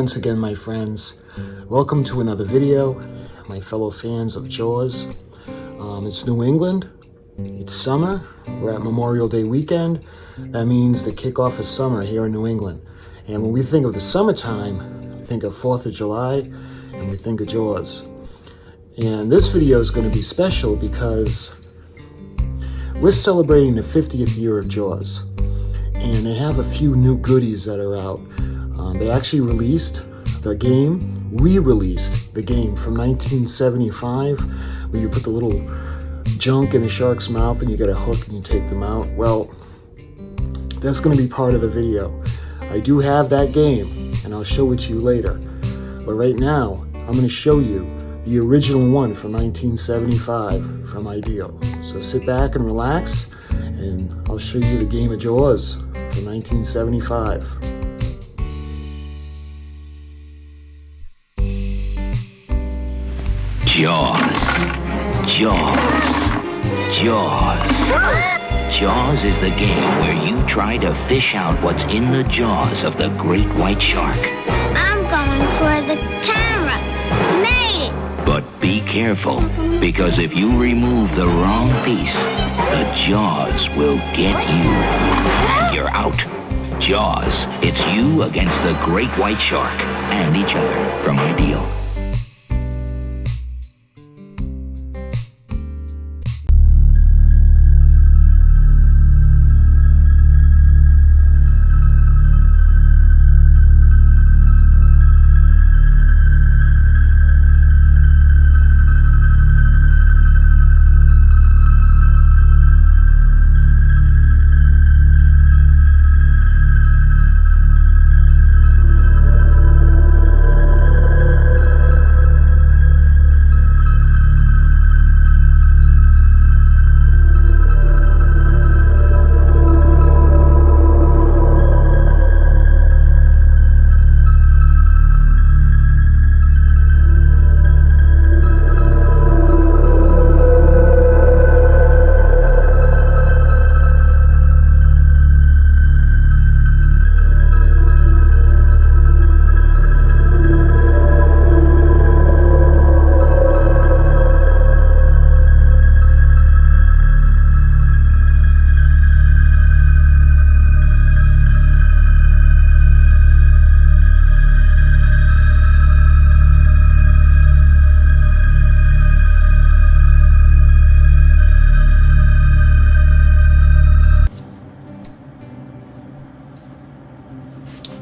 once again, my friends. Welcome to another video, my fellow fans of Jaws. It's New England, it's summer, we're at Memorial Day weekend. That means the kickoff of summer here in New England. And when we think of the summertime, we think of 4th of July, and we think of Jaws. And this video is going to be special because we're celebrating the 50th year of Jaws. And they have a few new goodies that are out. They actually released the game, re-released the game from 1975, where you put the little junk in a shark's mouth and you get a hook and you take them out. Well, that's going to be part of the video. I do have that game, and I'll show it to you later. But right now, I'm going to show you the original one from 1975 from Ideal. So sit back and relax, and I'll show you the game of Jaws from 1975. Jaws. Jaws is the game where you try to fish out what's in the jaws of the great white shark. I'm going for the camera. Made it! But be careful, because if you remove the wrong piece, the jaws will get you. And you're out. Jaws, it's you against the great white shark and each other from Ideal.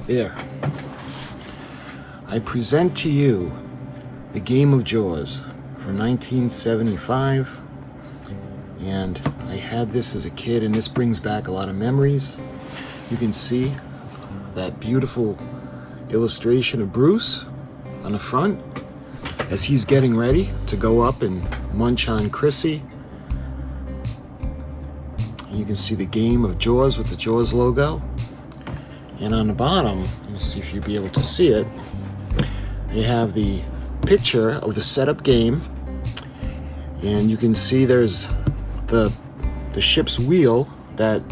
There. I present to you the game of Jaws from 1975, and I had this as a kid, and this brings back a lot of memories. You can see that beautiful illustration of Bruce on the front as he's getting ready to go up and munch on Chrissy. You can see the game of Jaws with the Jaws logo. And on the bottom, let me see if you'll be able to see it, they have the picture of the setup game, and you can see there's the ship's wheel that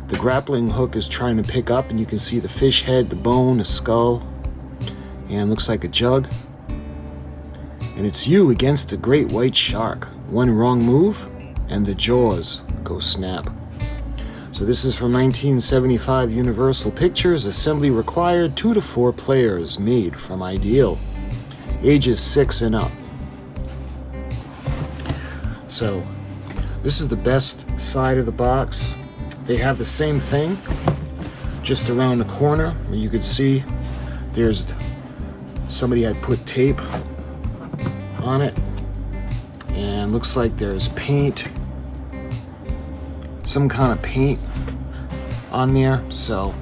the grappling hook is trying to pick up, and you can see the fish head, the bone, the skull, and looks like a jug. And it's you against the great white shark. One wrong move, and the jaws go snap. So this is from 1975 Universal Pictures. Assembly required 2 to 4 players. Made from Ideal. Ages 6 and up. So this is the best side of the box. They have the same thing just around the corner. You could see there's somebody had put tape on it, and looks like there's paint, some kind of paint on there, so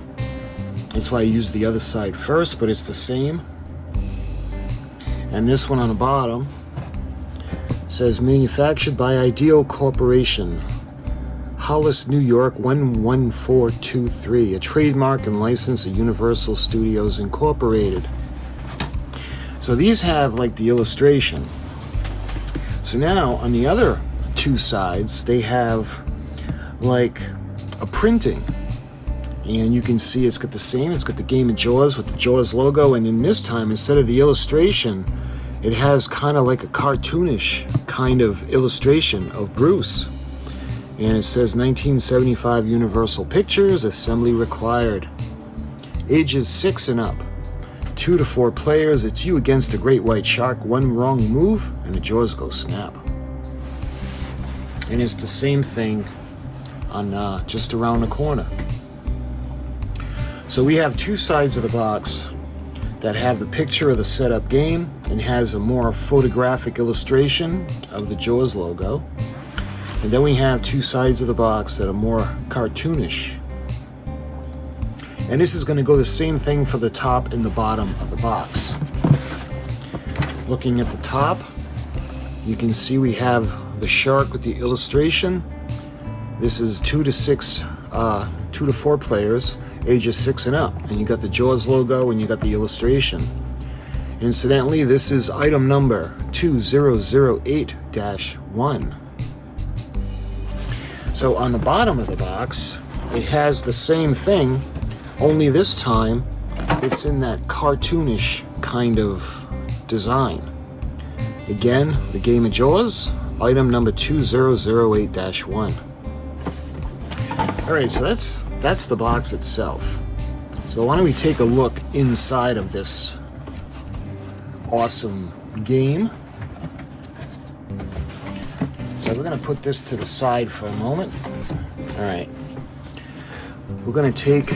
that's why I used the other side first, but it's the same. And this one on the bottom says manufactured by Ideal Corporation, Hollis, New York 11423, a trademark and license of Universal Studios Incorporated. So these have like the illustration. So now on the other two sides they have like a printing. And you can see it's got the same, it's got the Game of Jaws with the Jaws logo, and in this time, instead of the illustration, it has kind of like a cartoonish kind of illustration of Bruce. And it says 1975 Universal Pictures, assembly required. Ages 6 and up. 2 to 4 players, it's you against a great white shark. One wrong move, and the jaws go snap. And it's the same thing on just around the corner. So we have two sides of the box that have the picture of the setup game and has a more photographic illustration of the Jaws logo. And then we have two sides of the box that are more cartoonish. And this is going to go the same thing for the top and the bottom of the box. Looking at the top, you can see we have the shark with the illustration. This is 2 to 4 players, ages 6 and up. And you got the Jaws logo and you got the illustration. Incidentally, this is item number 2008-1. So on the bottom of the box, it has the same thing, only this time it's in that cartoonish kind of design. Again, the Game of Jaws, item number 2008-1. Alright, so that's the box itself. So why don't we take a look inside of this awesome game. So we're going to put this to the side for a moment. Alright. We're going to take...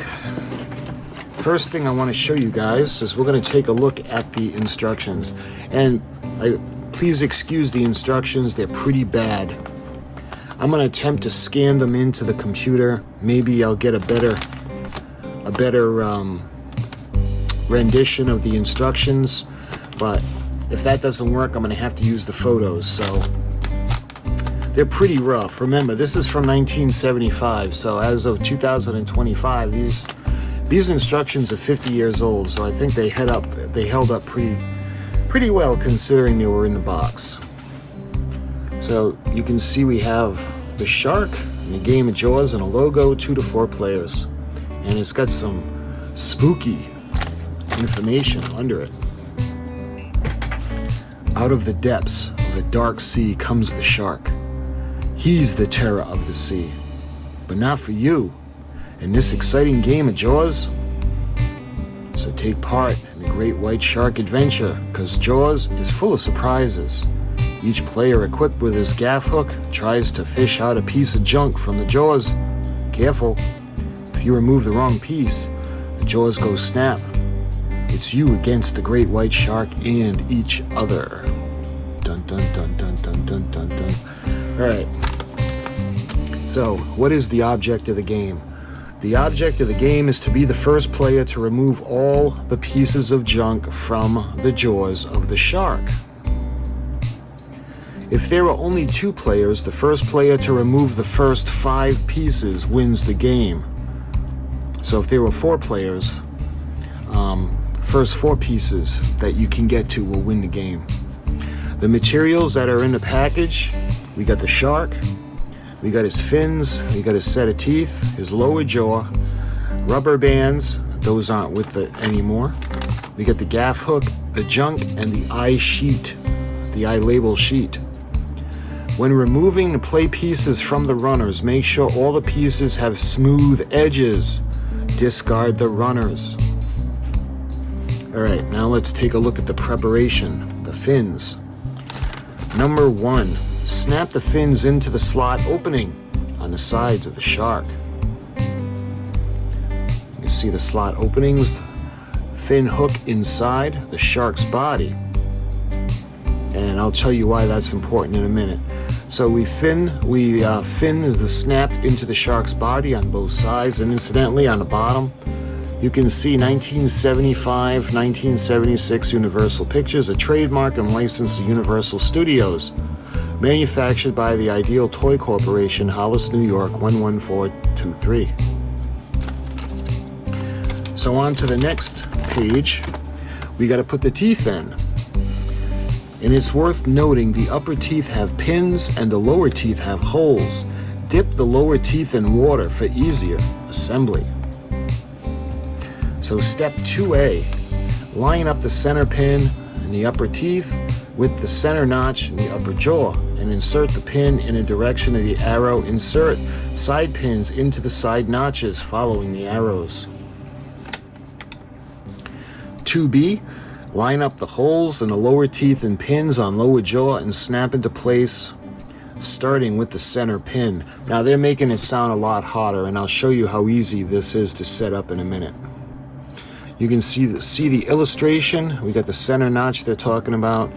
First thing I want to show you guys is we're going to take a look at the instructions. And please excuse the instructions, they're pretty bad. I'm going to attempt to scan them into the computer. Maybe I'll get a better rendition of the instructions. But if that doesn't work, I'm going to have to use the photos. So they're pretty rough. Remember, this is from 1975. So as of 2025, these instructions are 50 years old. So I think they held up pretty well considering they were in the box. So you can see we have the shark and the Game of Jaws and a logo, 2 to 4 players. And it's got some spooky information under it. Out of the depths of the dark sea comes the shark. He's the terror of the sea. But not for you in this exciting game of Jaws. So take part in the Great White Shark Adventure, because Jaws is full of surprises. Each player equipped with his gaff hook tries to fish out a piece of junk from the jaws. Careful, if you remove the wrong piece, the jaws go snap. It's you against the great white shark and each other. Dun dun dun dun dun dun dun dun. Alright. So, what is the object of the game? The object of the game is to be the first player to remove all the pieces of junk from the jaws of the shark. If there are only 2 players, the first player to remove the first 5 pieces wins the game. So if there were 4 players, first 4 pieces that you can get to will win the game. The materials that are in the package, we got the shark, we got his fins, we got his set of teeth, his lower jaw, rubber bands, those aren't with it anymore. We got the gaff hook, the junk, and the eye sheet, the eye label sheet. When removing the play pieces from the runners, make sure all the pieces have smooth edges. Discard the runners. Alright, now let's take a look at the preparation, the fins. Number 1, snap the fins into the slot opening on the sides of the shark. You see the slot openings, fin hook inside the shark's body. And I'll tell you why that's important in a minute. So fin is the snapped into the shark's body on both sides, and incidentally on the bottom you can see 1975, 1976 Universal Pictures, a trademark and licensed to Universal Studios, manufactured by the Ideal Toy Corporation, Hollis, New York 11423. So on to the next page, we got to put the teeth in. And it's worth noting the upper teeth have pins and the lower teeth have holes. Dip the lower teeth in water for easier assembly. So step 2A, line up the center pin and the upper teeth with the center notch in the upper jaw and insert the pin in a direction of the arrow. Insert side pins into the side notches following the arrows. 2B, line up the holes in the lower teeth and pins on lower jaw and snap into place starting with the center pin. Now they're making it sound a lot harder, and I'll show you how easy this is to set up in a minute. You can see the illustration. We got the center notch they're talking about,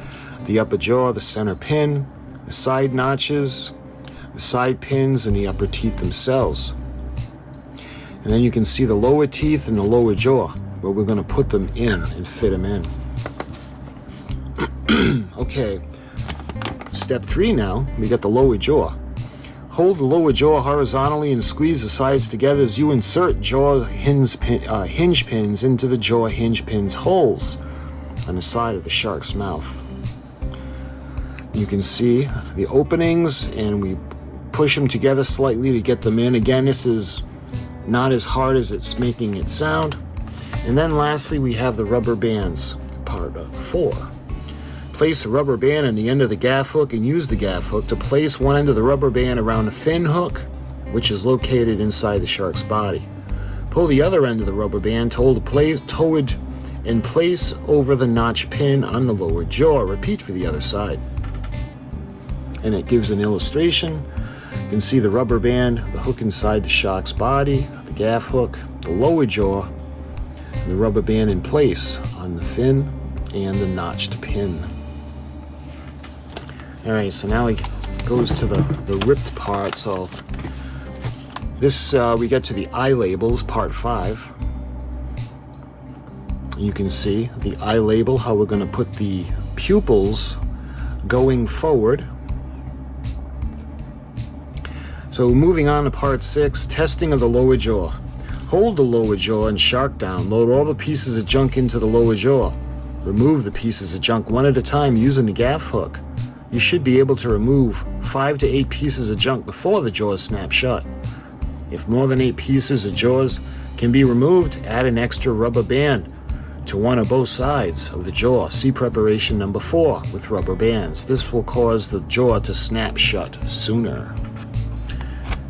the upper jaw, the center pin, the side notches, the side pins, and the upper teeth themselves. And then you can see the lower teeth and the lower jaw, where we're going to put them in and fit them in. Okay, step 3 now, we got the lower jaw. Hold the lower jaw horizontally and squeeze the sides together as you insert jaw hinge pins into the jaw hinge pins holes on the side of the shark's mouth. You can see the openings, and we push them together slightly to get them in. Again, this is not as hard as it's making it sound. And then lastly, we have the rubber bands, part 4. Place a rubber band on the end of the gaff hook and use the gaff hook to place one end of the rubber band around the fin hook, which is located inside the shark's body. Pull the other end of the rubber band toward and place over the notch pin on the lower jaw. Repeat for the other side. And it gives an illustration. You can see the rubber band, the hook inside the shark's body, the gaff hook, the lower jaw, and the rubber band in place on the fin and the notched pin. Alright, so now it goes to the ripped part. So this, we get to the eye labels, part 5. You can see the eye label, how we're going to put the pupils going forward. So moving on to part 6, testing of the lower jaw. Hold the lower jaw and shark down. Load all the pieces of junk into the lower jaw. Remove the pieces of junk one at a time using the gaff hook. You should be able to remove 5 to 8 pieces of junk before the jaws snap shut. If more than 8 pieces of jaws can be removed, add an extra rubber band to one or both sides of the jaw. See preparation number 4 with rubber bands. This will cause the jaw to snap shut sooner.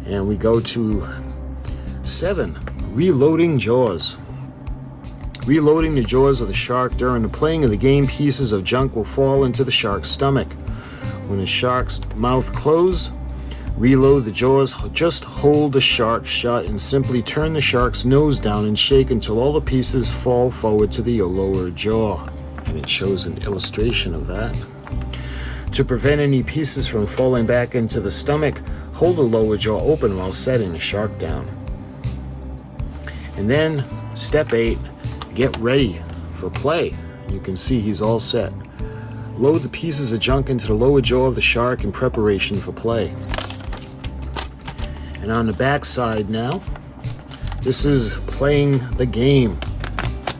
And we go to 7, reloading jaws. Reloading the jaws of the shark during the playing of the game, pieces of junk will fall into the shark's stomach. When the shark's mouth closes, reload the jaws. Just hold the shark shut and simply turn the shark's nose down and shake until all the pieces fall forward to the lower jaw. And it shows an illustration of that. To prevent any pieces from falling back into the stomach, hold the lower jaw open while setting the shark down. And then, step 8, get ready for play. You can see he's all set. Load the pieces of junk into the lower jaw of the shark in preparation for play. And on the back side now, this is playing the game.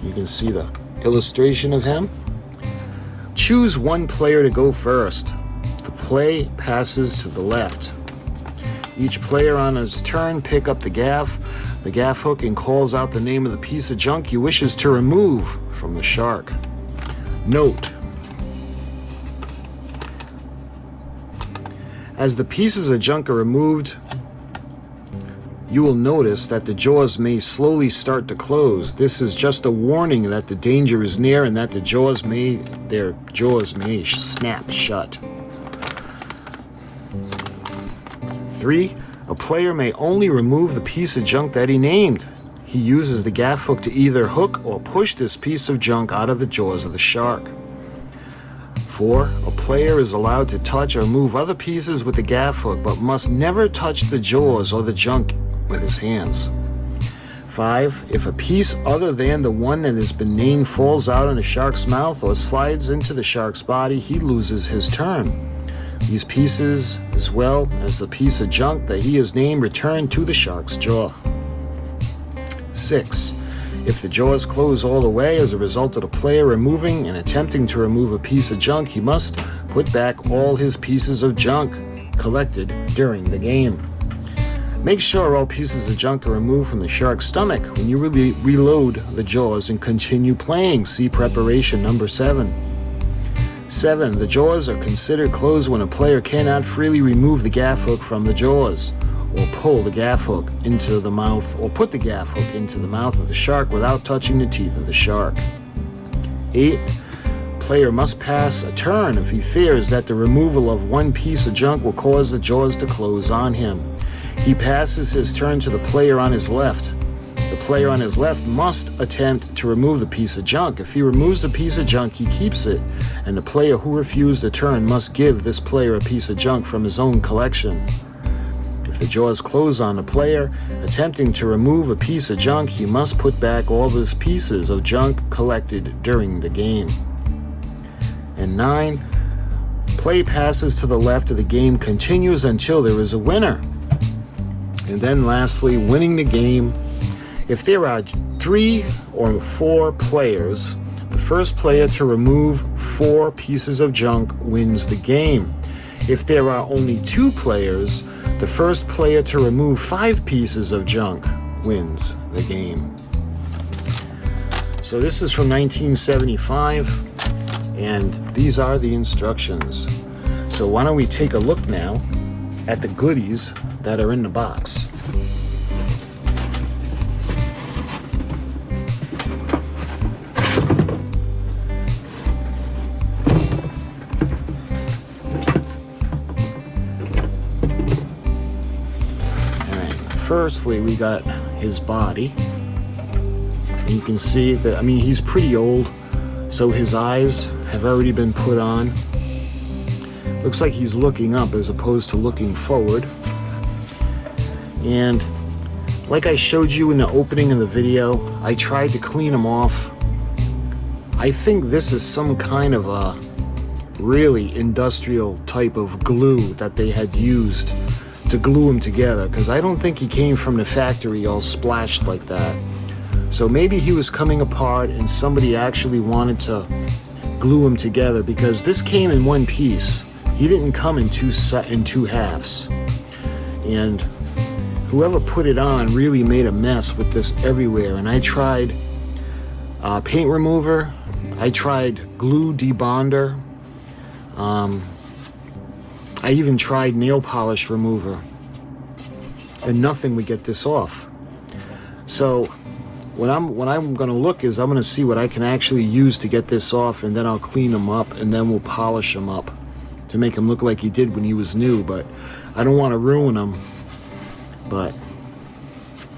You can see the illustration of him. Choose one player to go first. The play passes to the left. Each player on his turn pick up the gaff hook, and calls out the name of the piece of junk he wishes to remove from the shark. Note: as the pieces of junk are removed, you will notice that the jaws may slowly start to close. This is just a warning that the danger is near and that their jaws may snap shut. 3. A player may only remove the piece of junk that he named. He uses the gaff hook to either hook or push this piece of junk out of the jaws of the shark. 4. A player is allowed to touch or move other pieces with the gaff hook, but must never touch the jaws or the junk with his hands. 5. If a piece other than the one that has been named falls out in the shark's mouth or slides into the shark's body, he loses his turn. These pieces, as well as the piece of junk that he has named, return to the shark's jaw. 6. If the jaws close all the way as a result of the player removing and attempting to remove a piece of junk, he must put back all his pieces of junk collected during the game. Make sure all pieces of junk are removed from the shark's stomach when you reload the jaws and continue playing. See preparation number 7. 7. The jaws are considered closed when a player cannot freely remove the gaff hook from the jaws, or pull the gaff hook into the mouth, or put the gaff hook into the mouth of the shark without touching the teeth of the shark. 8. Player must pass a turn if he fears that the removal of one piece of junk will cause the jaws to close on him. He passes his turn to the player on his left. The player on his left must attempt to remove the piece of junk. If he removes the piece of junk, he keeps it, and the player who refused the turn must give this player a piece of junk from his own collection. If the jaws close on the player attempting to remove a piece of junk, he must put back all his pieces of junk collected during the game. And 9, play passes to the left of the game continues until there is a winner. And then lastly, winning the game. If there are 3 or 4 players, the first player to remove 4 pieces of junk wins the game. If there are only 2 players, the first player to remove 5 pieces of junk wins the game. So this is from 1975, and these are the instructions. So why don't we take a look now at the goodies that are in the box. Alright, firstly we got his body. And you can see that, I mean, he's pretty old, so his eyes have already been put on. Looks like he's looking up as opposed to looking forward. And like I showed you in the opening of the video, I tried to clean him off. I think this is some kind of a really industrial type of glue that they had used to glue him together, because I don't think he came from the factory all splashed like that. So maybe he was coming apart and somebody actually wanted to glue him together, because this came in one piece. He didn't come in two halves. And whoever put it on really made a mess with this everywhere. And I tried paint remover. I tried glue debonder. I even tried nail polish remover. And nothing would get this off. So what I'm going to look is I'm going to see what I can actually use to get this off, and then I'll clean them up, and then we'll polish them up to make him look like he did when he was new. But I don't want to ruin him. But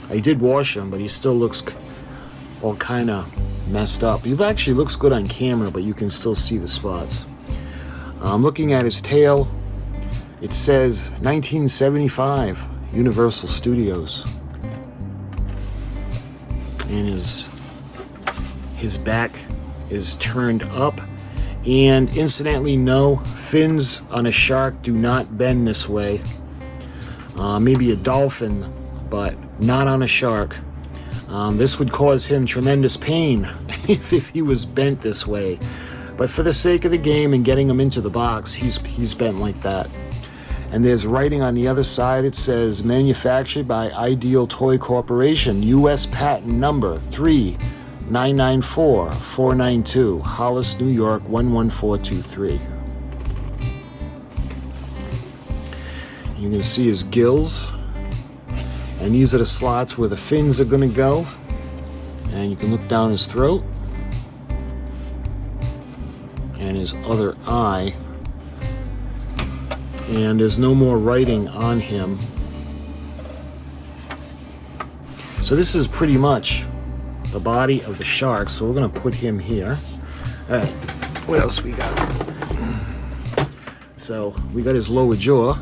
I did wash him, but he still looks all kind of messed up. He actually looks good on camera, but you can still see the spots. I'm looking at his tail. It says 1975 Universal Studios. And his back is turned up. And incidentally, no, fins on a shark do not bend this way. Maybe a dolphin, but not on a shark. This would cause him tremendous pain if he was bent this way. But for the sake of the game and getting him into the box, he's bent like that. And there's writing on the other side. It says, manufactured by Ideal Toy Corporation, U.S. patent number 3994492, Hollis, New York 11423. You can see his gills, and these are the slots where the fins are going to go. And you can look down his throat and his other eye. And there's no more writing on him. So this is pretty much the body of the shark. So we're going to put him here. All right, what else we got? So we got his lower jaw.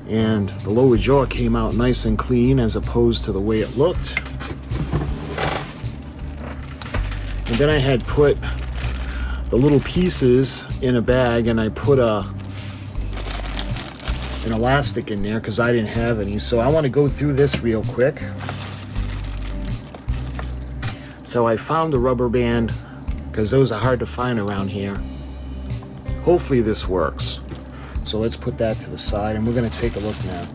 And the lower jaw came out nice and clean as opposed to the way it looked. And then I had put the little pieces in a bag, and I put an elastic in there because I didn't have any. So I want to go through this real quick. So I found a rubber band because those are hard to find around here. Hopefully this works. So let's put that to the side, and we're going to take a look now.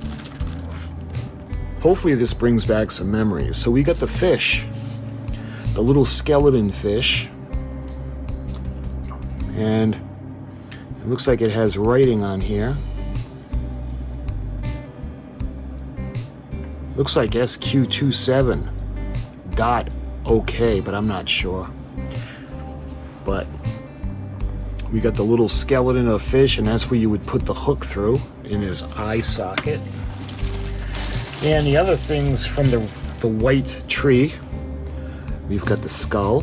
hopefully this brings back some memories. So we got the fish, the little skeleton fish, and it looks like it has writing on here. Looks like SQ27 dot OK, but I'm not sure. But we got the little skeleton of a fish, and that's where you would put the hook through in his eye socket. And the other things from the white tree, we've got the skull.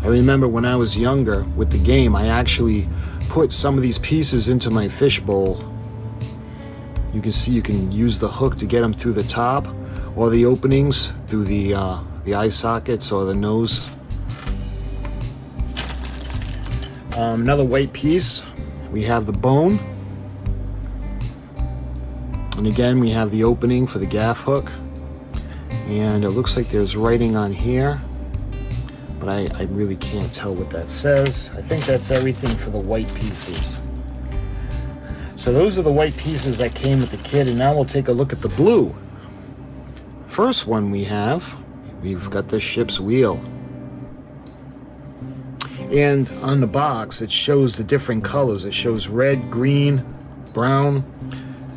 I remember when I was younger with the game, I actually put some of these pieces into my fish bowl. You can see you can use the hook to get them through the top, or the openings through the eye sockets or the nose. Another white piece, we have the bone. And again, we have the opening for the gaff hook. And it looks like there's writing on here, but I really can't tell what that says. I think that's everything for the white pieces. So those are the white pieces that came with the kit, and now we'll take a look at the blue. First one we've got the ship's wheel. And on the box, it shows the different colors. It shows red, green, brown,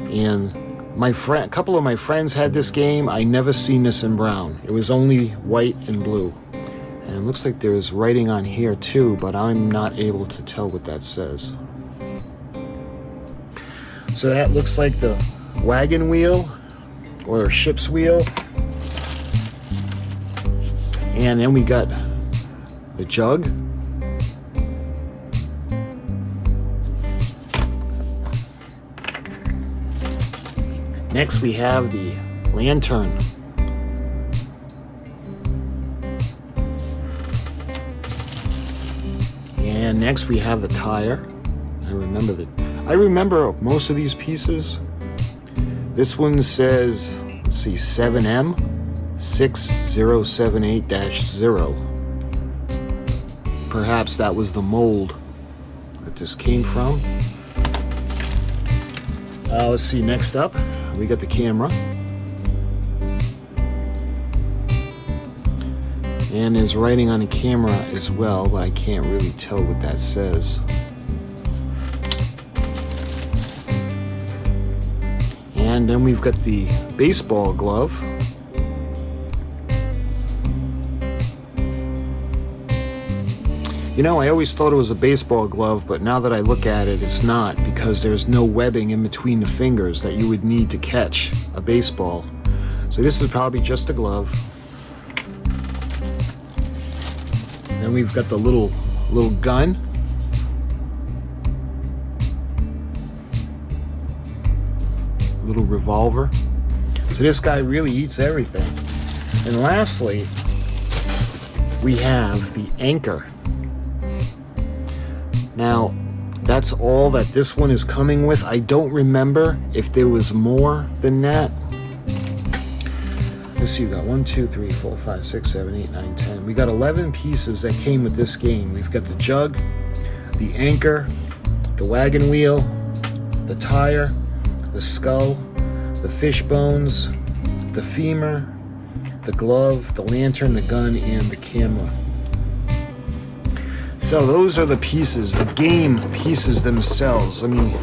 and a couple of my friends had this game. I never seen this in brown. It was only white and blue. And it looks like there's writing on here too, but I'm not able to tell what that says. So that looks like the wagon wheel or ship's wheel. And then we got the jug. Next we have the lantern. And next we have the tire. I remember most of these pieces. This one says, let's see, 7M 6078-0. Perhaps that was the mold that this came from. Let's see, next up, we got the camera. And there's writing on the camera as well, but I can't really tell what that says. And then we've got the baseball glove. You know, I always thought it was a baseball glove, but now that I look at it, it's not, because there's no webbing in between the fingers that you would need to catch a baseball. So this is probably just a glove. Then we've got the little gun. Little revolver. So this guy really eats everything. And lastly, we have the anchor. Now, that's all that this one is coming with. I don't remember if there was more than that. Let's see, we got 1, 2, 3, 4, 5, 6, 7, 8, 9, 10. We got 11 pieces that came with this game. We've got the jug, the anchor, the wagon wheel, the tire, the skull, the fish bones, the femur, the glove, the lantern, the gun, and the camera. So those are the pieces, the game pieces themselves. Let me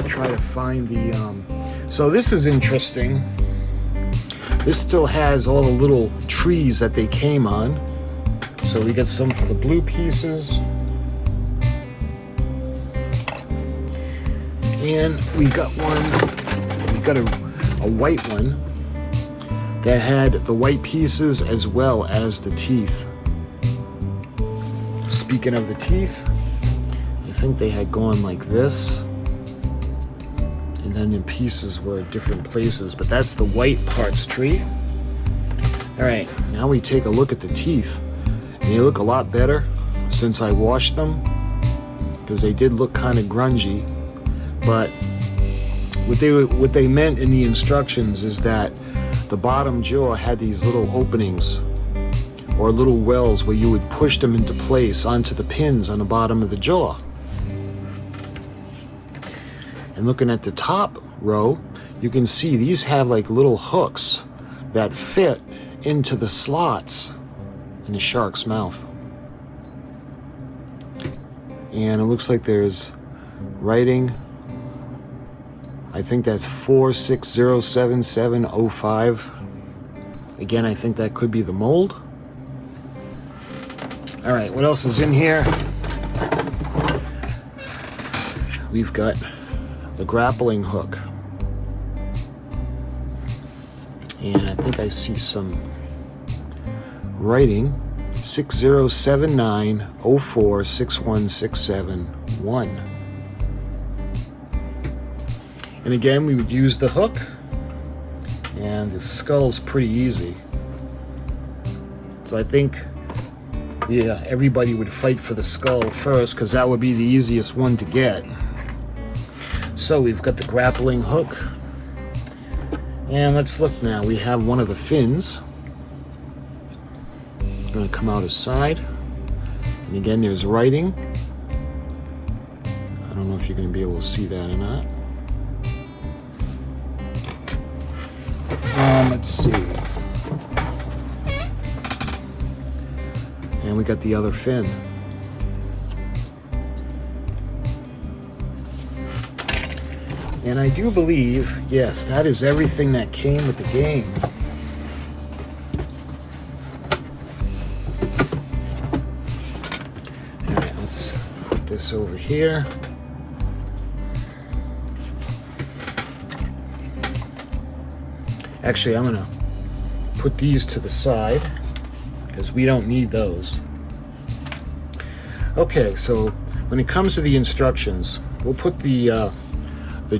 try to find the... So this is interesting. This still has all the little trees that they came on. So we got some for the blue pieces. And we got a white one that had the white pieces as well as the teeth. Speaking of the teeth, I think they had gone like this, and then the pieces were at different places, but that's the white parts tree. Alright, now we take a look at the teeth, and they look a lot better since I washed them, because they did look kind of grungy. But what they meant in the instructions is that the bottom jaw had these little openings or little wells where you would push them into place onto the pins on the bottom of the jaw. And looking at the top row, you can see these have like little hooks that fit into the slots in the shark's mouth. And it looks like there's writing. I think that's 46077005. Again, I think that could be the mold. All right, what else is in here? We've got the grappling hook. And I think I see some writing. 6079046167-1. And again, we would use the hook, and the skull's pretty easy. So I think, yeah, everybody would fight for the skull first, because that would be the easiest one to get. So we've got the grappling hook. And let's look now. We have one of the fins. It's going to come out aside. And again, there's writing. I don't know if you're going to be able to see that or not. Let's see. And we got the other fin. And I do believe, yes, that is everything that came with the game. All right, let's put this over here. Actually, I'm gonna put these to the side because we don't need those. Okay, so when it comes to the instructions, we'll put the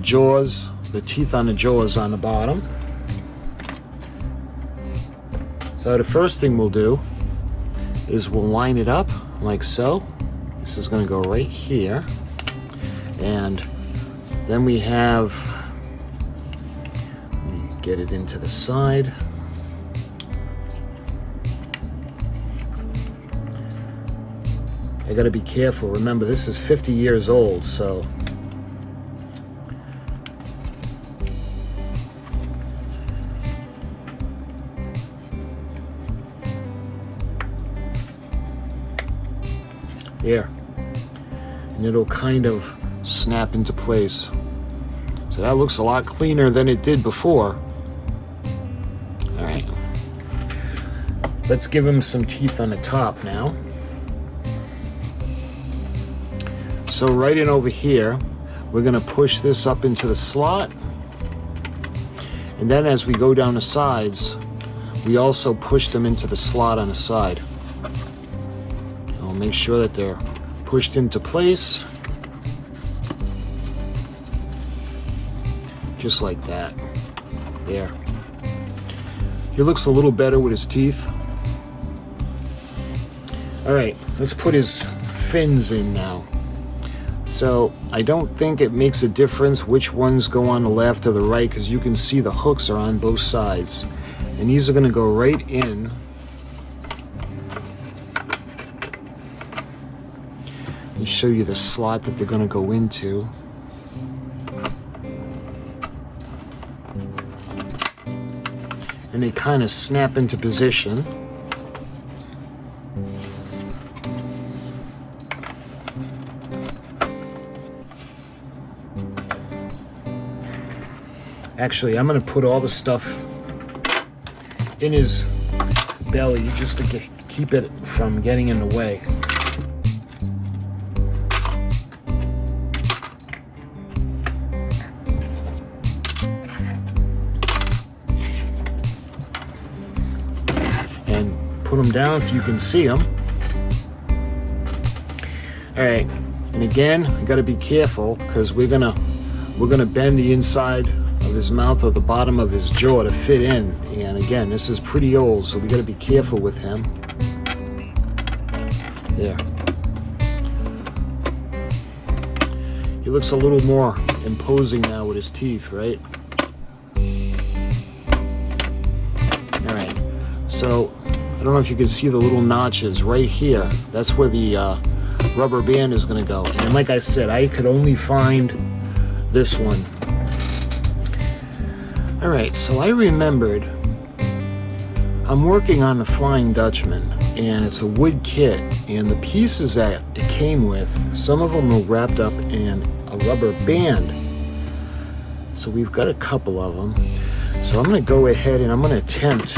jaws, the teeth on the jaws on the bottom. So the first thing we'll do is we'll line it up like so. This is going to go right here. And then we have, let me get it into the side. I got to be careful. Remember, this is 50 years old, so there, and it'll kind of snap into place. So that looks a lot cleaner than it did before. All right, let's give him some teeth on the top now. So right in over here, we're going to push this up into the slot, and then as we go down the sides, we also push them into the slot on the side. Make sure that they're pushed into place, just like that. There. He looks a little better with his teeth. All right, let's put his fins in now. So I don't think it makes a difference which ones go on the left or the right, because you can see the hooks are on both sides, and these are going to go right in. Let me show you the slot that they're going to go into. And they kind of snap into position. Actually, I'm going to put all the stuff in his belly just to keep it from getting in the way. Put them down so you can see them. All right, and again, you got to be careful because we're gonna bend the inside of his mouth or the bottom of his jaw to fit in. And again, this is pretty old, so we got to be careful with him. There. He looks a little more imposing now with his teeth, right? All right, so I don't know if you can see the little notches right here. That's where the rubber band is going to go. And like I said, I could only find this one. Alright, so I remembered I'm working on the Flying Dutchman, and it's a wood kit, and the pieces that it came with, some of them were wrapped up in a rubber band. So we've got a couple of them. So I'm going to go ahead and I'm going to attempt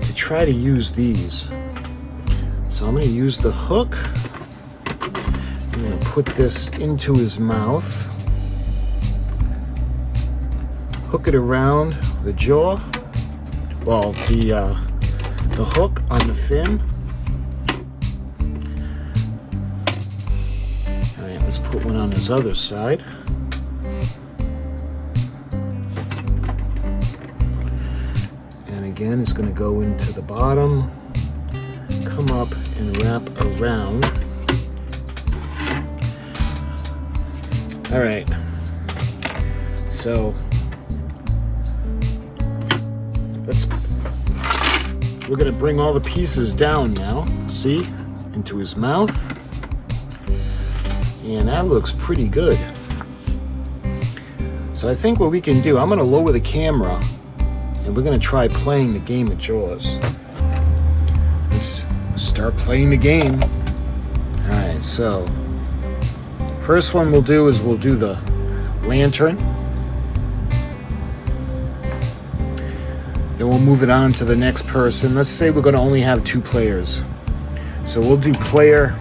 to try to use these. So I'm going to use the hook. I'm going to put this into his mouth. Hook it around the jaw. Well, the hook on the fin. All right, let's put one on his other side. And again, it's going to go into the bottom, come up and wrap around. All right, so we're going to bring all the pieces down now, see, into his mouth. And that looks pretty good. So I think what we can do, I'm going to lower the camera and we're going to try playing the game of Jaws. Let's start playing the game. Alright, so first one we'll do is we'll do the lantern. Then we'll move it on to the next person. Let's say we're going to only have 2 players. So we'll do player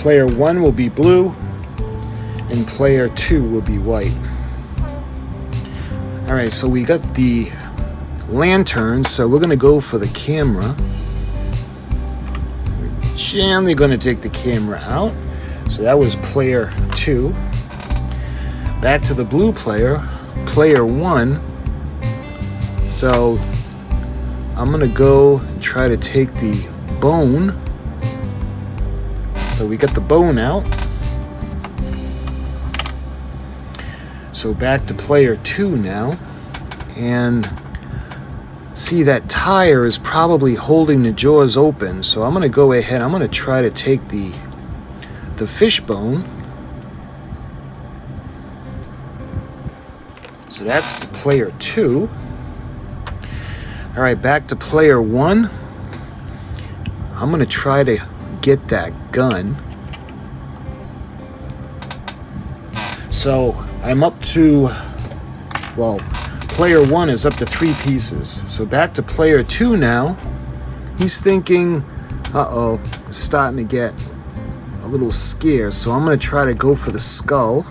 1 will be blue and player 2 will be white. Alright, so we got the lantern, so we're going to go for the camera. We're gently going to take the camera out. So that was player 2. Back to the blue player, player 1. So I'm going to go and try to take the bone. So we got the bone out. So back to player 2 now. And see, that tire is probably holding the jaws open. So I'm going to go ahead. I'm going to try to take the fish bone. So that's to player 2. All right, back to player 1. I'm going to try to get that gun. So I'm up to, well, player 1 is up to 3 pieces. So back to player 2 now. He's thinking, uh-oh, it's starting to get a little scarce. So I'm going to try to go for the skull.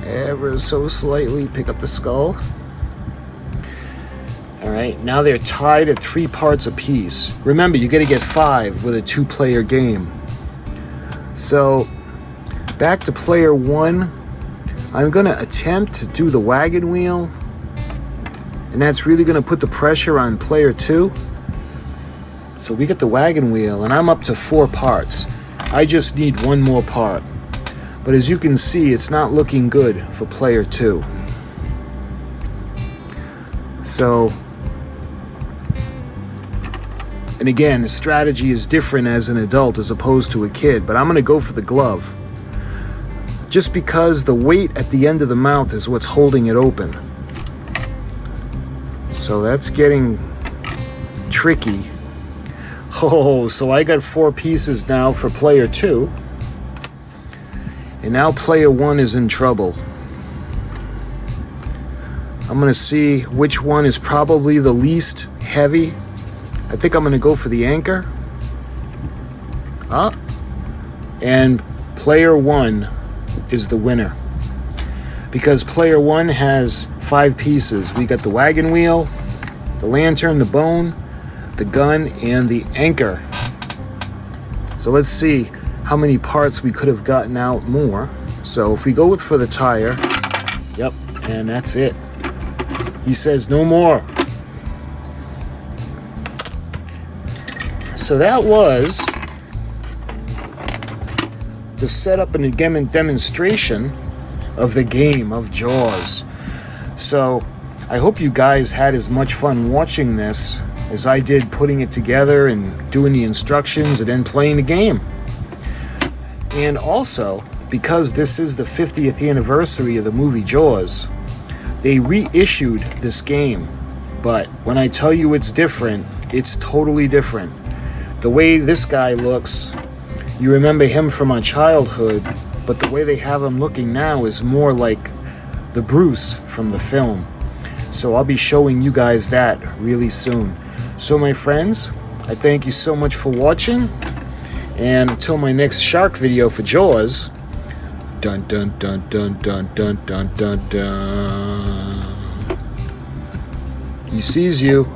Ever so slightly pick up the skull. Alright, now they're tied at 3 parts apiece. Remember, you got to get 5 with a 2-player game. So, back to player 1. I'm going to attempt to do the wagon wheel. And that's really going to put the pressure on player 2. So we get the wagon wheel, and I'm up to 4 parts. I just need 1 more part. But as you can see, it's not looking good for player 2. So, and again, the strategy is different as an adult as opposed to a kid, but I'm going to go for the glove. Just because the weight at the end of the mouth is what's holding it open. So that's getting tricky. Oh, so I got 4 pieces now for player 2. And now player 1 is in trouble. I'm going to see which one is probably the least heavy. I think I'm going to go for the anchor. And player 1 is the winner. Because player 1 has 5 pieces. We got the wagon wheel, the lantern, the bone, the gun, and the anchor. So let's see how many parts we could have gotten out more. So if we go for the tire, yep, and that's it. He says no more. So that was the setup and demonstration of the game of Jaws. So I hope you guys had as much fun watching this as I did putting it together and doing the instructions and then playing the game. And also, because this is the 50th anniversary of the movie Jaws, they reissued this game. But when I tell you it's different, it's totally different. The way this guy looks, you remember him from our childhood, but the way they have him looking now is more like the Bruce from the film. So I'll be showing you guys that really soon. So my friends, I thank you so much for watching. And until my next shark video for Jaws, dun dun dun dun dun dun dun dun dun. He sees you.